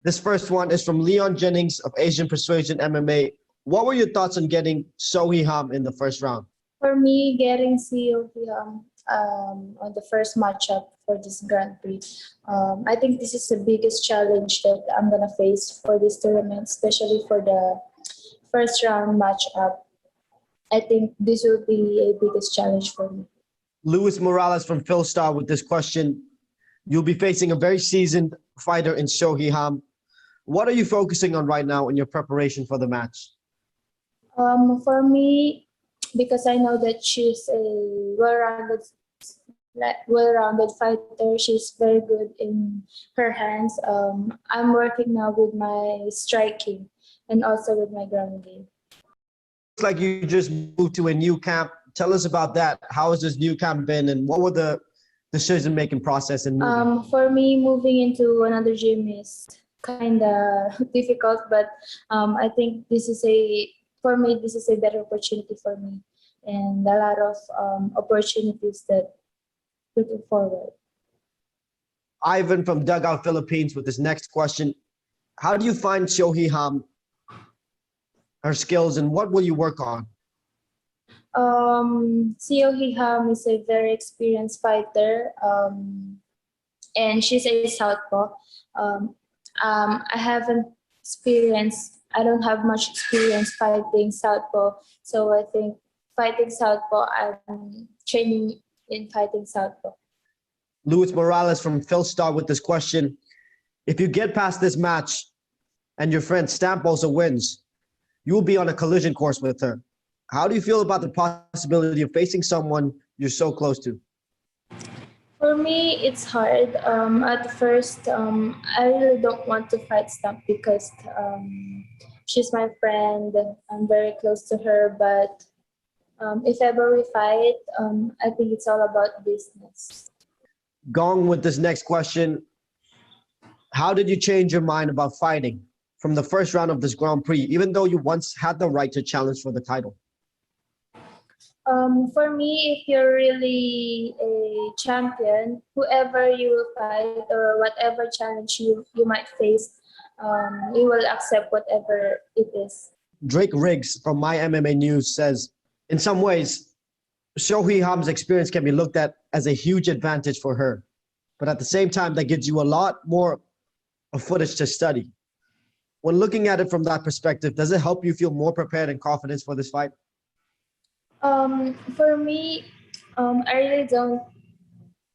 This first one is from Leon Jennings of Asian Persuasion MMA. What were your thoughts on getting Seo Hee Ham in the first round? For me, getting Seo Hee Ham on the first matchup for this Grand Prix, I think this is the biggest challenge that I'm gonna face for this tournament, especially for the first round matchup. I think this will be a biggest challenge for me. Luis Morales from Philstar with this question. You'll be facing a very seasoned fighter in Seo Hee Ham. What are you focusing on right now in your preparation for the match? For me, because I know that she's a well-rounded fighter. She's very good in her hands. I'm working now with my striking and also with my ground game. Looks like you just moved to a new camp. Tell us about that. How has this new camp been, and what were the decision-making process in moving? For me, moving into another gym is kind of difficult, but I think this is for me, this is a better opportunity for me and a lot of opportunities that looking forward. Ivan from Dugout Philippines with this next question. How do you find Seo Hee Ham, her skills, and what will you work on? Seo Hee Ham is a very experienced fighter, and she's a southpaw. I haven't experienced, I don't have much experience fighting southpaw, so I think fighting southpaw, I'm training in fighting southpaw. Luis Morales from Philstar with this question. If you get past this match and your friend Stamp also wins, you will be on a collision course with her. How do you feel about the possibility of facing someone you're so close to? For me, it's hard. At first, I really don't want to fight Stamp because she's my friend. I'm very close to her. But if ever we fight, I think it's all about business. Gong with this next question. How did you change your mind about fighting from the first round of this Grand Prix, even though you once had the right to challenge for the title? For me, if you're really a champion, whoever you will fight or whatever challenge you might face, you will accept whatever it is. Drake Riggs from My MMA News says, in some ways, Seo Hee Ham's experience can be looked at as a huge advantage for her. But at the same time, that gives you a lot more of footage to study. When looking at it from that perspective, does it help you feel more prepared and confident for this fight? For me, I really don't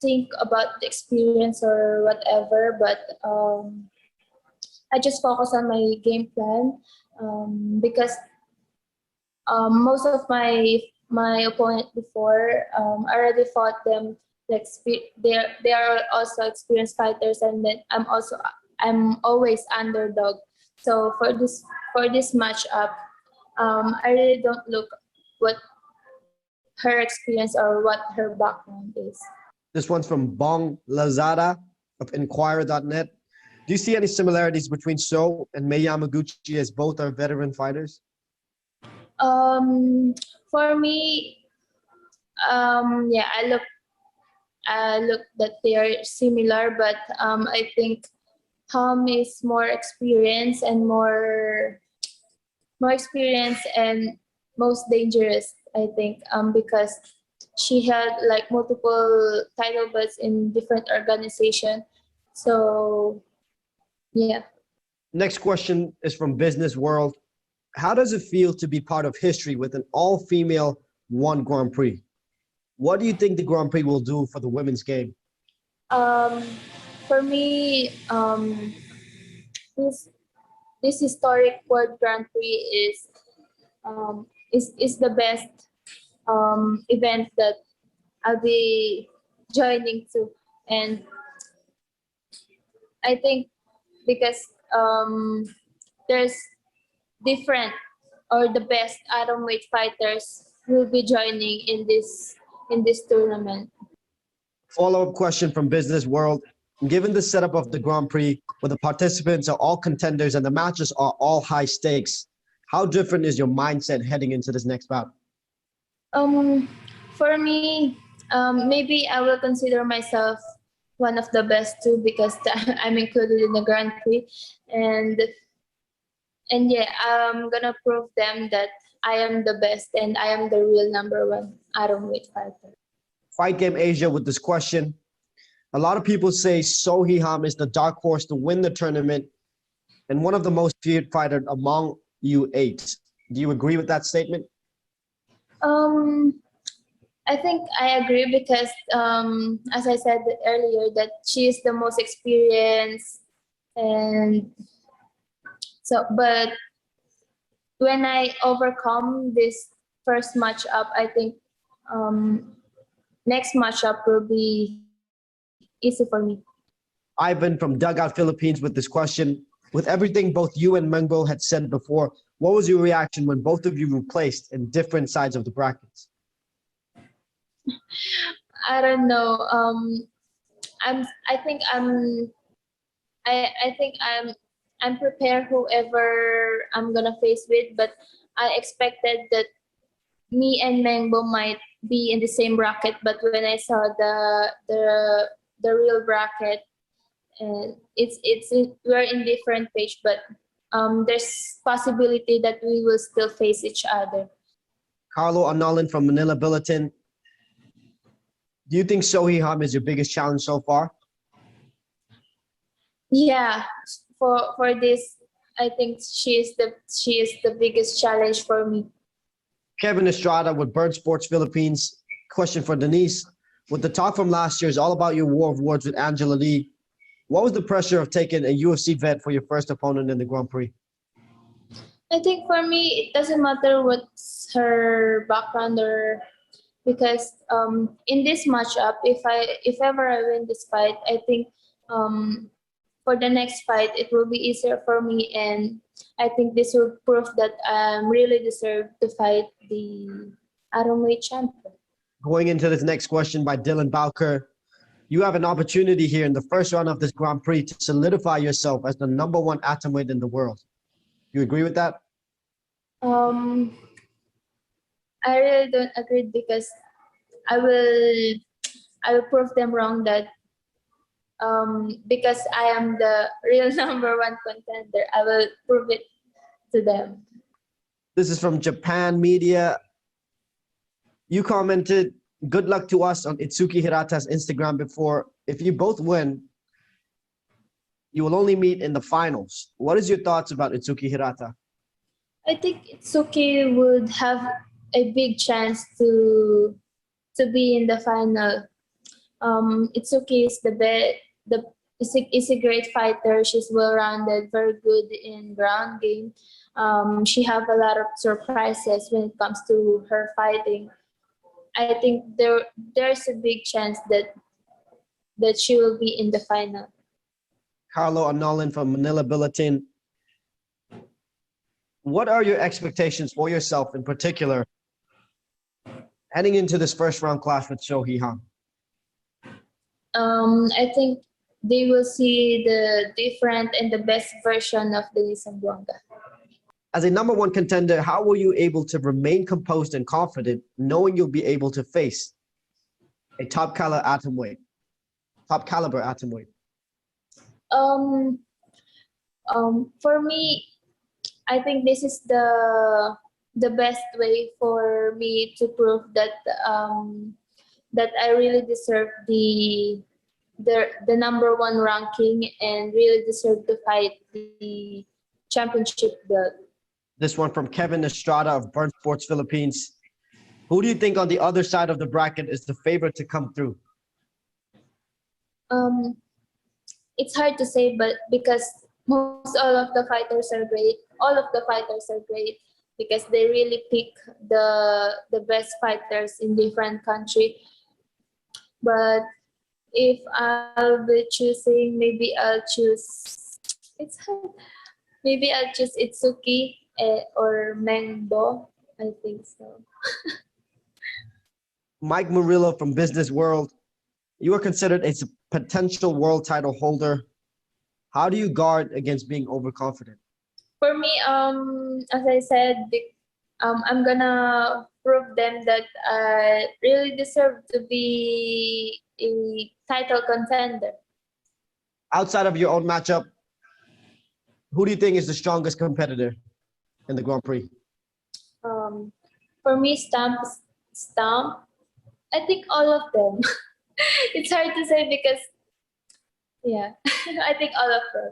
think about the experience or whatever, but I just focus on my game plan because most of my opponent before, I already fought them. Like they are also experienced fighters, and then I'm always underdog. So for this matchup, I really don't look what her experience or what her background is. This one's from Bong Lazada of Inquirer.net. Do you see any similarities between Seo and Mei Yamaguchi, as both are veteran fighters? For me, yeah, I look that they are similar, but I think Ham is more experienced and more experienced and most dangerous, I think, because she had like multiple title belts in different organizations. So, yeah. Next question is from Business World. How does it feel to be part of history with an all-female one Grand Prix? What do you think the Grand Prix will do for the women's game? For me, this historic World Grand Prix is the best event that I'll be joining to, and I think because there's different or the best atomweight fighters will be joining in this tournament. Follow-up question from Business World. Given the setup of the Grand Prix, where the participants are all contenders and the matches are all high stakes, how different is your mindset heading into this next bout? For me, maybe I will consider myself one of the best too because I'm included in the Grand Prix, and yeah, I'm gonna prove them that I am the best and I am the real number one atomweight fighter. Fight Game Asia with this question. A lot of people say Seo Hee Ham is the dark horse to win the tournament and one of the most feared fighters among you eight. Do you agree with that statement? Um, I think I agree because, as I said earlier, that she is the most experienced, and so. But when I overcome this first matchup, I think next matchup will be easy for me. Ivan from Dugout Philippines with this question. With everything both you and Mengo had said before, what was your reaction when both of you were placed in different sides of the brackets? I don't know. I think I'm prepared whoever I'm gonna face with, but I expected that me and Mango might be in the same bracket, but when I saw the real bracket, and we're in different page, but there's possibility that we will still face each other. Carlo Arnolin from Manila Bulletin. Do you think Seo Hee Ham is your biggest challenge so far? Yeah, for this, I think she is the biggest challenge for me. Kevin Estrada with Bird Sports Philippines. Question for Denice. With the talk from last year is all about your war of words with Angela Lee. What was the pressure of taking a UFC vet for your first opponent in the Grand Prix? I think for me, it doesn't matter what's her background or because in this matchup, if ever I win this fight, I think for the next fight it will be easier for me, and I think this will prove that I really deserve to fight the atomweight champion. Going into this next question by Dylan Bowker. You have an opportunity here in the first round of this Grand Prix to solidify yourself as the number one atomweight in the world. You agree with that? I really don't agree because I will prove them wrong that because I am the real number one contender, I will prove it to them. This is from Japan Media. You commented, good luck to us on Itsuki Hirata's Instagram before. If you both win, you will only meet in the finals. What is your thoughts about Itsuki Hirata? I think Itsuki would have a big chance to be in the final. Itsuki is is a great fighter. She's well-rounded, very good in ground game. She have a lot of surprises when it comes to her fighting. I think there's a big chance that she will be in the final. Carlo Arnolin from Manila Bulletin. What are your expectations for yourself in particular heading into this first round clash with Seo Hee Ham? I think they will see the different and the best version of Denice Zamboanga. As a number one contender, how were you able to remain composed and confident knowing you'll be able to face a top caliber atomweight? For me, I think this is the best way for me to prove that that I really deserve the number one ranking and really deserve to fight the championship belt. This one from Kevin Estrada of Burn Sports Philippines. Who do you think on the other side of the bracket is the favorite to come through? It's hard to say, but because all of the fighters are great. All of the fighters are great because they really pick the best fighters in different country. But if I'll be choosing, maybe I'll choose. It's hard. Maybe I'll choose Itsuki or Mengbo. I think so. Mike Murillo from Business World. You are considered a potential world title holder. How do you guard against being overconfident? For me, as I said, I'm gonna prove them that I really deserve to be a title contender. Outside of your own matchup, who do you think is the strongest competitor in the Grand Prix? Um, for me, Stamp. I think all of them. It's hard to say because, yeah, I think all of them.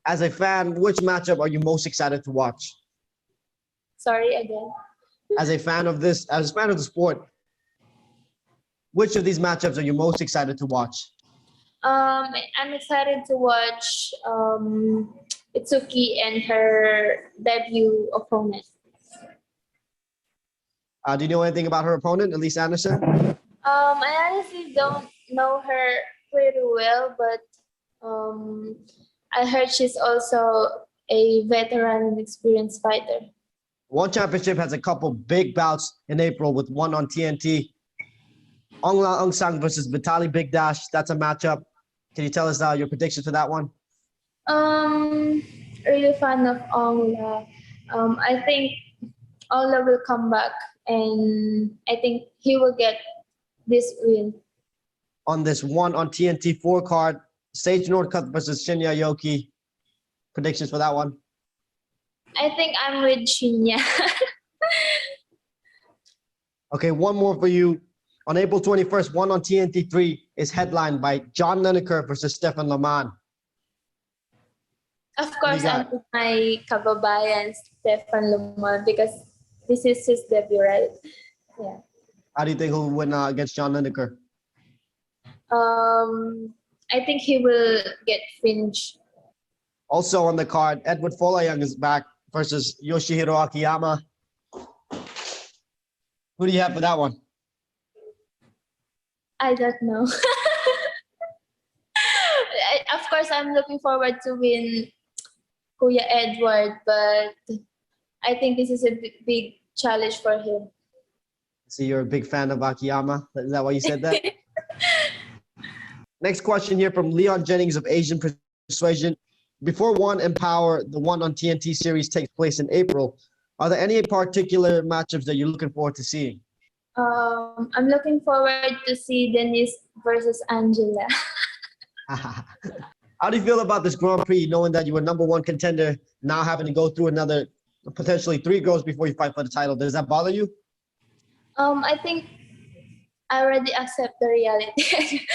As a fan, which matchup are you most excited to watch? Sorry again. As a fan of the sport, which of these matchups are you most excited to watch? I'm excited to watch Itsuki and her debut opponent. Do you know anything about her opponent, Elise Anderson? I honestly don't know her pretty well, but I heard she's also a veteran and experienced fighter. One Championship has a couple big bouts in April with one on TNT. Aung La Aung Sang versus Vitaly Big Dash. That's a matchup. Can you tell us your predictions for that one? Really fan of Ong La. I think Ong La will come back, and I think he will get this win. On this one on TNT 4 card, Sage Northcutt versus Shinya Aoki. Predictions for that one? I think I'm with Shinya. Okay, one more for you. On April 21st, one on TNT 3 is headlined by John Lineker versus Stefan Laman. Of course, I'm with my kababayan, Stefan Luman, because this is his debut, right? Yeah. How do you think he'll win against John Lineker? I think he will get finished. Also on the card, Edward Folayang is back versus Yoshihiro Akiyama. Who do you have for that one? I don't know. Of course, I'm looking forward to win Kuya Edward, but I think this is a big challenge for him. So you're a big fan of Akiyama? Is that why you said that? Next question here from Leon Jennings of Asian Persuasion. Before One Empower, the one on TNT series takes place in April, are there any particular matchups that you're looking forward to seeing? I'm looking forward to see Denice versus Angela. How do you feel about this Grand Prix, knowing that you were #1 contender, now having to go through another potentially 3 girls before you fight for the title? Does that bother you? I think I already accept the reality.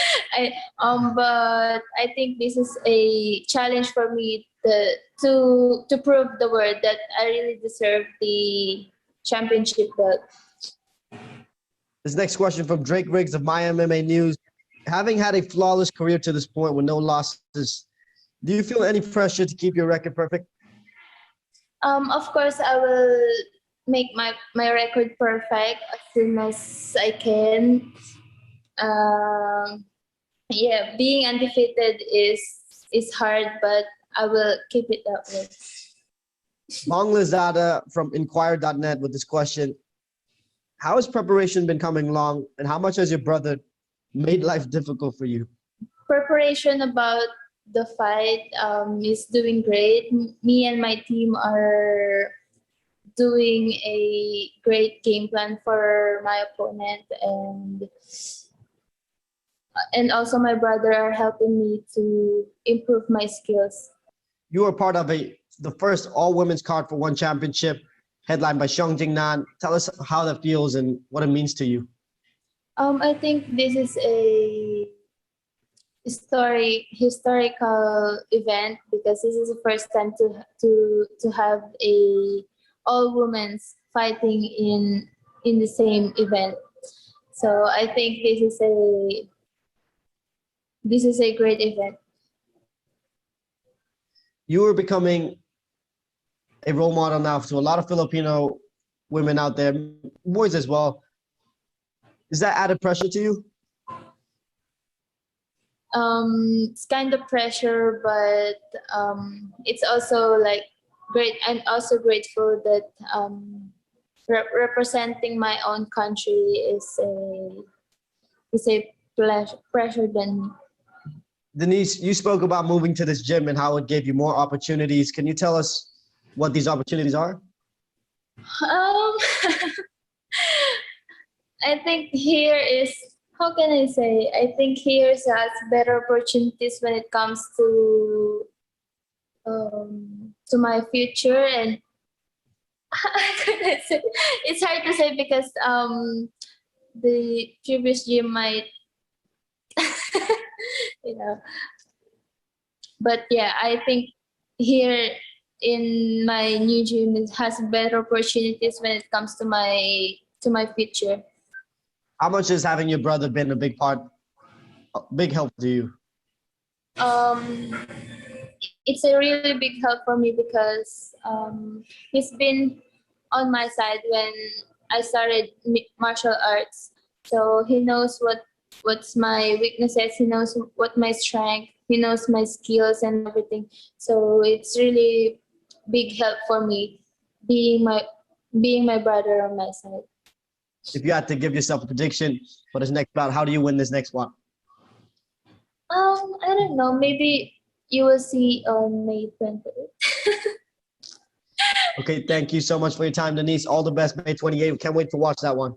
But I think this is a challenge for me to prove the world that I really deserve the championship belt. This next question from Drake Riggs of My MMA News. Having had a flawless career to this point with no losses, do you feel any pressure to keep your record perfect? Of course, I will make my record perfect as soon as I can. Yeah, being undefeated is hard, but I will keep it that way. Bong Lizada from Inquire.net with this question. How has preparation been coming along, and how much has your brother made life difficult for you? Preparation about the fight is doing great. Me and my team are doing a great game plan for my opponent, and also my brother are helping me to improve my skills. You are part of the first all-women's card for One Championship, headlined by Xiong Jingnan. Tell us how that feels and what it means to you. I think this is a historical event because this is the first time to have a all women's fighting in the same event. So I think this is a great event. You are becoming a role model now to a lot of Filipino women out there, boys as well. Is that added pressure to you? It's kind of pressure, but it's also like great. I'm also grateful that representing my own country is a pressure than me. Denice, you spoke about moving to this gym and how it gave you more opportunities. Can you tell us what these opportunities are? Um, I think here is, how can I say? I think here has better opportunities when it comes to my future, and I couldn't say. It's hard to say because the previous gym might, you know. But yeah, I think here in my new gym it has better opportunities when it comes to my future. How much has having your brother been a big help to you? Um, it's a really big help for me because he's been on my side when I started martial arts. So he knows what's my weaknesses. He knows what my strength. He knows my skills and everything. So it's really big help for me being my being my brother on my side. If you had to give yourself a prediction for this next bout, how do you win this next one? I don't know. Maybe you will see on May 28th. Okay, thank you so much for your time, Denice. All the best, May 28th. Can't wait to watch that one.